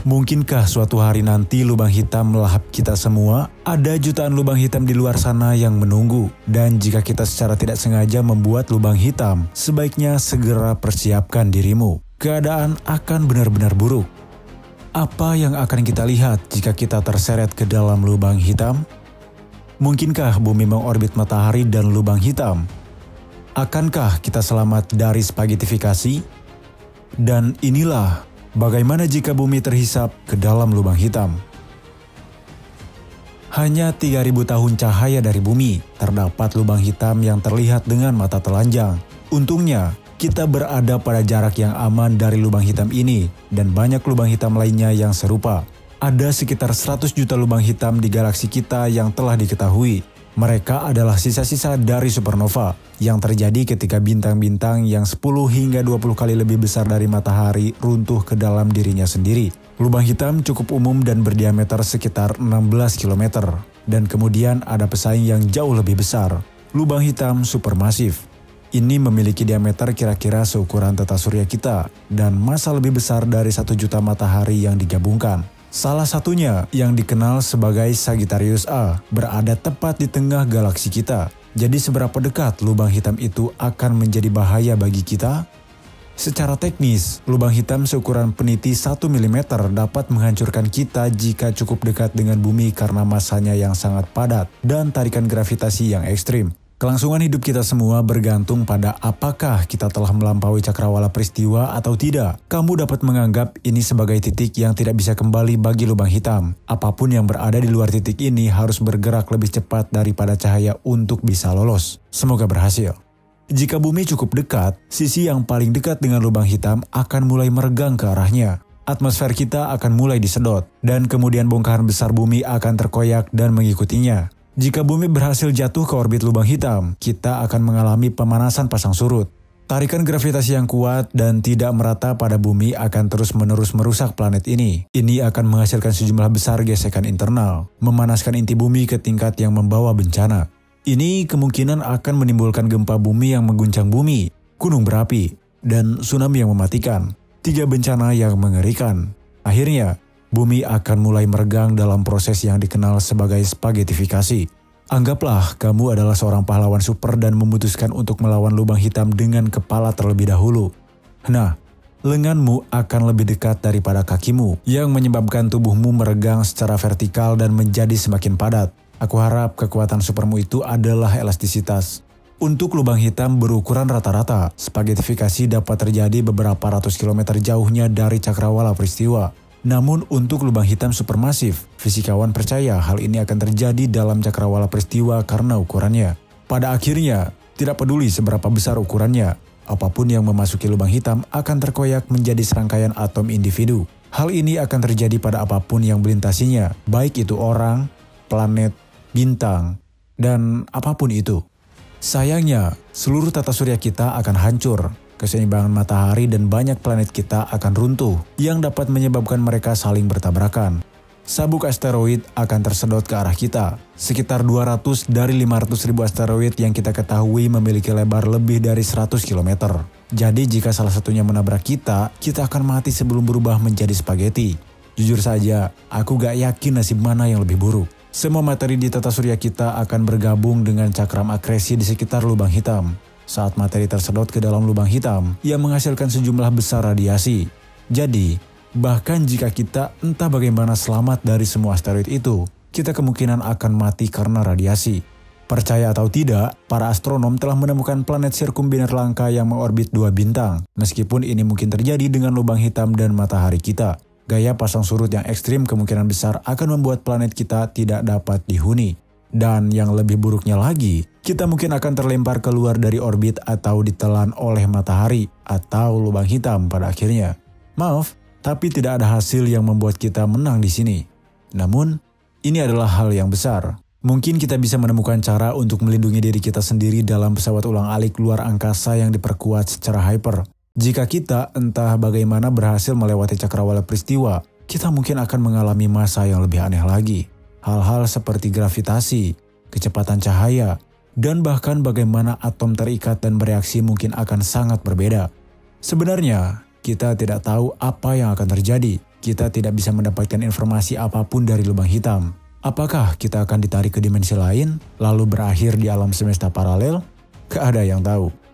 Mungkinkah suatu hari nanti lubang hitam melahap kita semua? Ada jutaan lubang hitam di luar sana yang menunggu. Dan jika kita secara tidak sengaja membuat lubang hitam, sebaiknya segera persiapkan dirimu. Keadaan akan benar-benar buruk. Apa yang akan kita lihat jika kita terseret ke dalam lubang hitam? Mungkinkah bumi mengorbit matahari dan lubang hitam? Akankah kita selamat dari spagetifikasi? Dan inilah bagaimana jika bumi terhisap ke dalam lubang hitam. Hanya 3.000 tahun cahaya dari bumi, terdapat lubang hitam yang terlihat dengan mata telanjang. Untungnya, kita berada pada jarak yang aman dari lubang hitam ini, dan banyak lubang hitam lainnya yang serupa. Ada sekitar 100 juta lubang hitam di galaksi kita yang telah diketahui. Mereka adalah sisa-sisa dari supernova yang terjadi ketika bintang-bintang yang 10 hingga 20 kali lebih besar dari matahari runtuh ke dalam dirinya sendiri. Lubang hitam cukup umum dan berdiameter sekitar 16 km. Dan kemudian ada pesaing yang jauh lebih besar, lubang hitam supermasif. Ini memiliki diameter kira-kira seukuran tata surya kita dan massa lebih besar dari 1 juta matahari yang digabungkan. Salah satunya yang dikenal sebagai Sagittarius A berada tepat di tengah galaksi kita. Jadi seberapa dekat lubang hitam itu akan menjadi bahaya bagi kita? Secara teknis, lubang hitam seukuran peniti 1 mm dapat menghancurkan kita jika cukup dekat dengan bumi karena massanya yang sangat padat dan tarikan gravitasi yang ekstrim. Kelangsungan hidup kita semua bergantung pada apakah kita telah melampaui cakrawala peristiwa atau tidak. Kamu dapat menganggap ini sebagai titik yang tidak bisa kembali bagi lubang hitam. Apapun yang berada di luar titik ini harus bergerak lebih cepat daripada cahaya untuk bisa lolos. Semoga berhasil. Jika bumi cukup dekat, sisi yang paling dekat dengan lubang hitam akan mulai meregang ke arahnya. Atmosfer kita akan mulai disedot, dan kemudian bongkahan besar bumi akan terkoyak dan mengikutinya. Jika bumi berhasil jatuh ke orbit lubang hitam, kita akan mengalami pemanasan pasang surut. Tarikan gravitasi yang kuat dan tidak merata pada bumi akan terus-menerus merusak planet ini. Ini akan menghasilkan sejumlah besar gesekan internal, memanaskan inti bumi ke tingkat yang membawa bencana. Ini kemungkinan akan menimbulkan gempa bumi yang mengguncang bumi, gunung berapi, dan tsunami yang mematikan. 3 bencana yang mengerikan. Akhirnya, bumi akan mulai meregang dalam proses yang dikenal sebagai spagetifikasi. Anggaplah kamu adalah seorang pahlawan super dan memutuskan untuk melawan lubang hitam dengan kepala terlebih dahulu. Nah, lenganmu akan lebih dekat daripada kakimu, yang menyebabkan tubuhmu meregang secara vertikal dan menjadi semakin padat. Aku harap kekuatan supermu itu adalah elastisitas. Untuk lubang hitam berukuran rata-rata, spagetifikasi dapat terjadi beberapa ratus kilometer jauhnya dari cakrawala peristiwa. Namun untuk lubang hitam supermasif, fisikawan percaya hal ini akan terjadi dalam cakrawala peristiwa karena ukurannya. Pada akhirnya, tidak peduli seberapa besar ukurannya, apapun yang memasuki lubang hitam akan terkoyak menjadi serangkaian atom individu. Hal ini akan terjadi pada apapun yang melintasinya, baik itu orang, planet, bintang, dan apapun itu. Sayangnya, seluruh tata surya kita akan hancur. Keseimbangan matahari dan banyak planet kita akan runtuh, yang dapat menyebabkan mereka saling bertabrakan. Sabuk asteroid akan tersedot ke arah kita. Sekitar 200 dari 500 ribu asteroid yang kita ketahui memiliki lebar lebih dari 100 km. Jadi jika salah satunya menabrak kita akan mati sebelum berubah menjadi spaghetti. Jujur saja, aku gak yakin nasib mana yang lebih buruk. Semua materi di tata surya kita akan bergabung dengan cakram akresi di sekitar lubang hitam. Saat materi tersedot ke dalam lubang hitam, ia menghasilkan sejumlah besar radiasi. Jadi, bahkan jika kita entah bagaimana selamat dari semua asteroid itu, kita kemungkinan akan mati karena radiasi. Percaya atau tidak, para astronom telah menemukan planet sirkumbiner langka yang mengorbit 2 bintang, meskipun ini mungkin terjadi dengan lubang hitam dan matahari kita. Gaya pasang surut yang ekstrim kemungkinan besar akan membuat planet kita tidak dapat dihuni. Dan yang lebih buruknya lagi, kita mungkin akan terlempar keluar dari orbit atau ditelan oleh matahari atau lubang hitam pada akhirnya. Maaf, tapi tidak ada hasil yang membuat kita menang di sini. Namun, ini adalah hal yang besar. Mungkin kita bisa menemukan cara untuk melindungi diri kita sendiri dalam pesawat ulang-alik luar angkasa yang diperkuat secara hyper. Jika kita entah bagaimana berhasil melewati cakrawala peristiwa, kita mungkin akan mengalami masa yang lebih aneh lagi. Hal-hal seperti gravitasi, kecepatan cahaya, dan bahkan bagaimana atom terikat dan bereaksi mungkin akan sangat berbeda. Sebenarnya, kita tidak tahu apa yang akan terjadi. kita tidak bisa mendapatkan informasi apapun dari lubang hitam. Apakah kita akan ditarik ke dimensi lain, lalu berakhir di alam semesta paralel? Gak ada yang tahu.